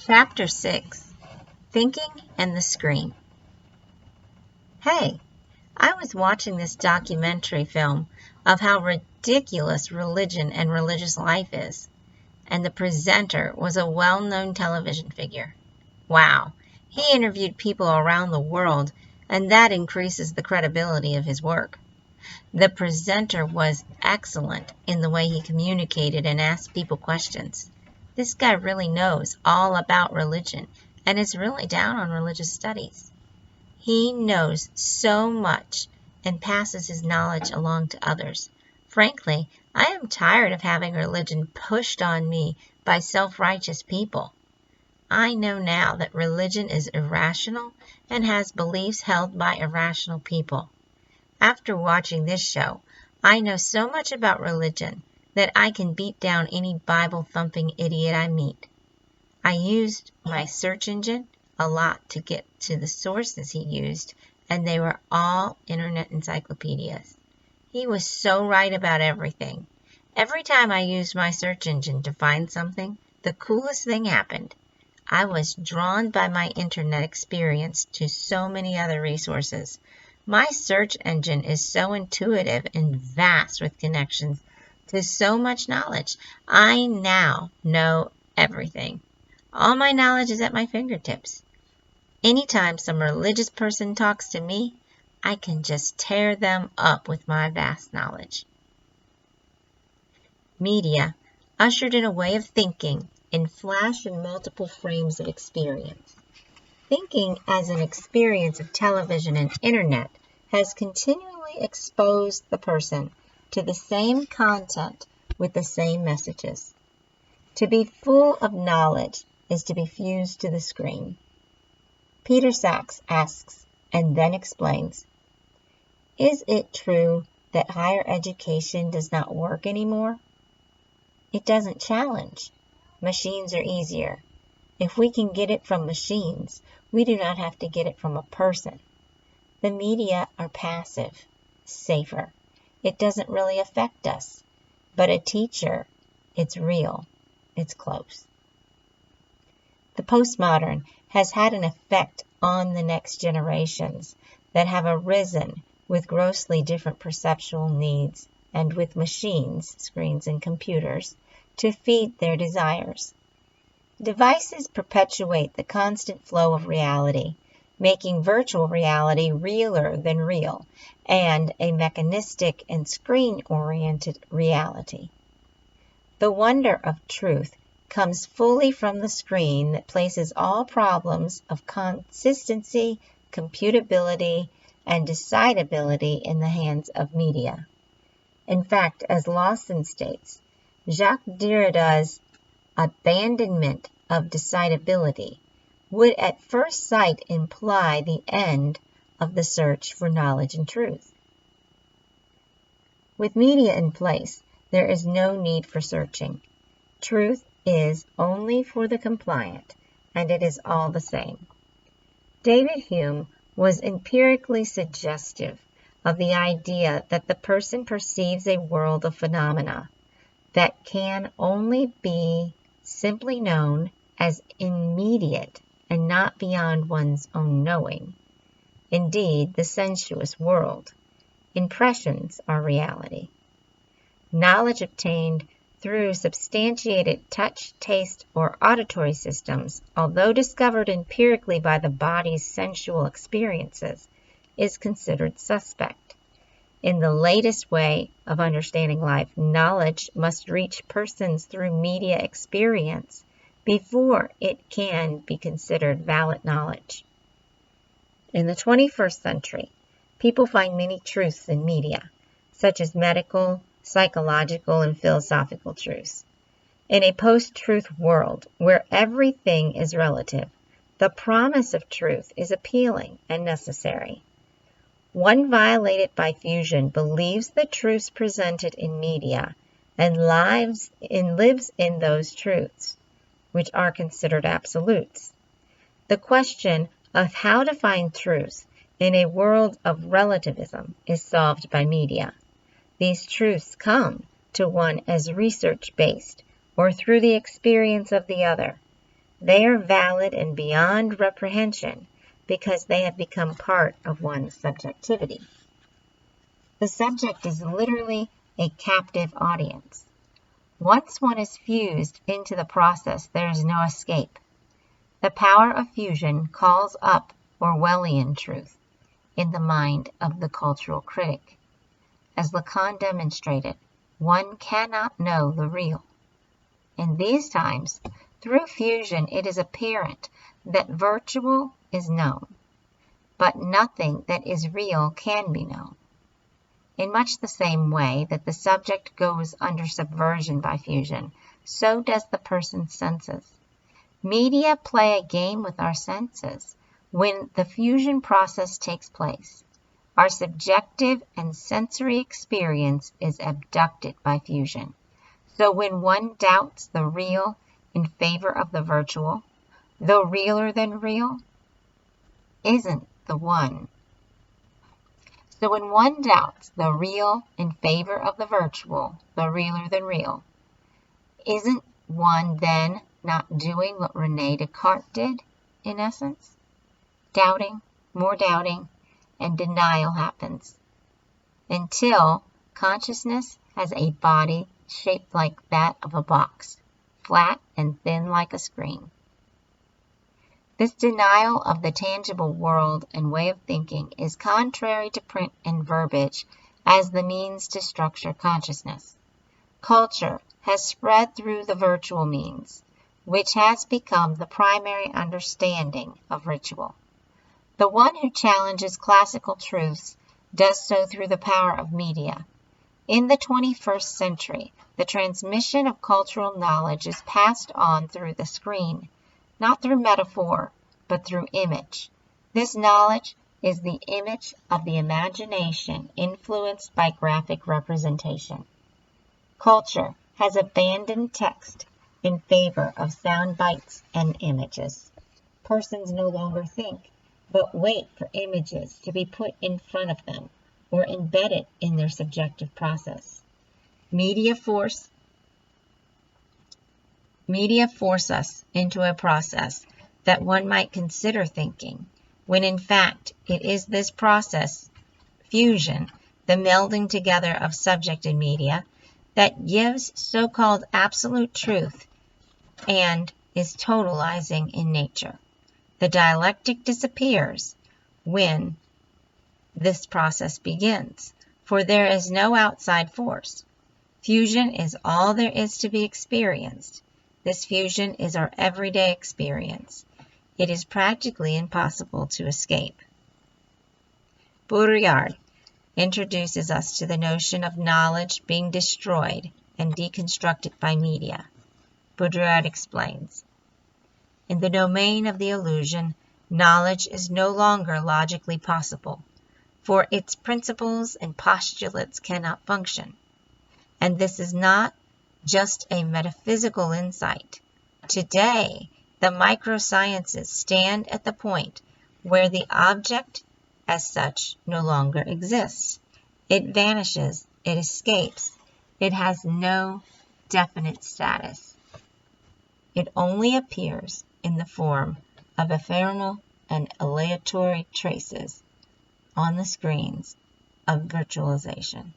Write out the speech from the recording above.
Chapter 6, Thinking and the Screen. Hey, I was watching this documentary film of how ridiculous religion and religious life is, and the presenter was a well-known television figure. Wow, he interviewed people around the world, and that increases the credibility of his work. The presenter was excellent in the way he communicated and asked people questions. This guy really knows all about religion and is really down on religious studies. He knows so much and passes his knowledge along to others. Frankly, I am tired of having religion pushed on me by self-righteous people. I know now that religion is irrational and has beliefs held by irrational people. After watching this show, I know so much about religion that I can beat down any Bible-thumping idiot I meet. I used my search engine a lot to get to the sources he used, and they were all internet encyclopedias. He was so right about everything. Every time I used my search engine to find something, the coolest thing happened. I was drawn by my internet experience to so many other resources. My search engine is so intuitive and vast with connections to so much knowledge. I now know everything. All my knowledge is at my fingertips. Anytime some religious person talks to me, I can just tear them up with my vast knowledge. Media ushered in a way of thinking in flash and multiple frames of experience. Thinking as an experience of television and internet has continually exposed the person to the same content with the same messages. To be full of knowledge is to be fused to the screen. Peter Sachs asks and then explains, is it true that higher education does not work anymore? It doesn't challenge. Machines are easier. If we can get it from machines, we do not have to get it from a person. The media are passive, safer. It doesn't really affect us. But a teacher, it's real. It's close. The postmodern has had an effect on the next generations that have arisen with grossly different perceptual needs and with machines, screens, and computers to feed their desires. Devices perpetuate the constant flow of reality, making virtual reality realer than real, and a mechanistic and screen-oriented reality. The wonder of truth comes fully from the screen that places all problems of consistency, computability, and decidability in the hands of media. In fact, as Lawson states, Jacques Derrida's abandonment of decidability would at first sight imply the end of the search for knowledge and truth. With media in place, there is no need for searching. Truth is only for the compliant, and it is all the same. David Hume was empirically suggestive of the idea that the person perceives a world of phenomena that can only be simply known as immediate and not beyond one's own knowing. Indeed, the sensuous world. Impressions are reality. Knowledge obtained through substantiated touch, taste, or auditory systems, although discovered empirically by the body's sensual experiences, is considered suspect. In the latest way of understanding life, knowledge must reach persons through media experience before it can be considered valid knowledge. In the 21st century, people find many truths in media, such as medical, psychological, and philosophical truths. In a post-truth world where everything is relative, the promise of truth is appealing and necessary. One violated by fusion believes the truths presented in media and lives in those truths, which are considered absolutes. The question of how to find truth in a world of relativism is solved by media. These truths come to one as research-based or through the experience of the other. They are valid and beyond reprehension because they have become part of one's subjectivity. The subject is literally a captive audience. Once one is fused into the process, there is no escape. The power of fusion calls up Orwellian truth in the mind of the cultural critic. As Lacan demonstrated, one cannot know the real. In these times, through fusion, it is apparent that virtual is known, but nothing that is real can be known. In much the same way that the subject goes under subversion by fusion, so does the person's senses. Media play a game with our senses when the fusion process takes place. Our subjective and sensory experience is abducted by fusion. So when one doubts the real in favor of the virtual, though realer than real, isn't the one. So when one doubts the real in favor of the virtual, the realer than real, isn't one then not doing what René Descartes did, in essence? Doubting, more doubting, and denial happens until consciousness has a body shaped like that of a box, flat and thin like a screen. This denial of the tangible world and way of thinking is contrary to print and verbiage as the means to structure consciousness. Culture has spread through the virtual means, which has become the primary understanding of ritual. The one who challenges classical truths does so through the power of media. In the 21st century, the transmission of cultural knowledge is passed on through the screen, not through metaphor, but through image. This knowledge is the image of the imagination influenced by graphic representation. Culture has abandoned text in favor of sound bites and images. Persons no longer think, but wait for images to be put in front of them or embedded in their subjective process. Media force us into a process that one might consider thinking, when in fact it is this process, fusion, the melding together of subject and media, that gives so-called absolute truth and is totalizing in nature. The dialectic disappears when this process begins, for there is no outside force. Fusion is all there is to be experienced. This fusion is our everyday experience. It is practically impossible to escape. Baudrillard introduces us to the notion of knowledge being destroyed and deconstructed by media. Baudrillard explains, in the domain of the illusion, knowledge is no longer logically possible, for its principles and postulates cannot function. And this is not just a metaphysical insight. Today, the microsciences stand at the point where the object as such no longer exists. It vanishes, it escapes, it has no definite status. It only appears in the form of ephemeral and aleatory traces on the screens of virtualization.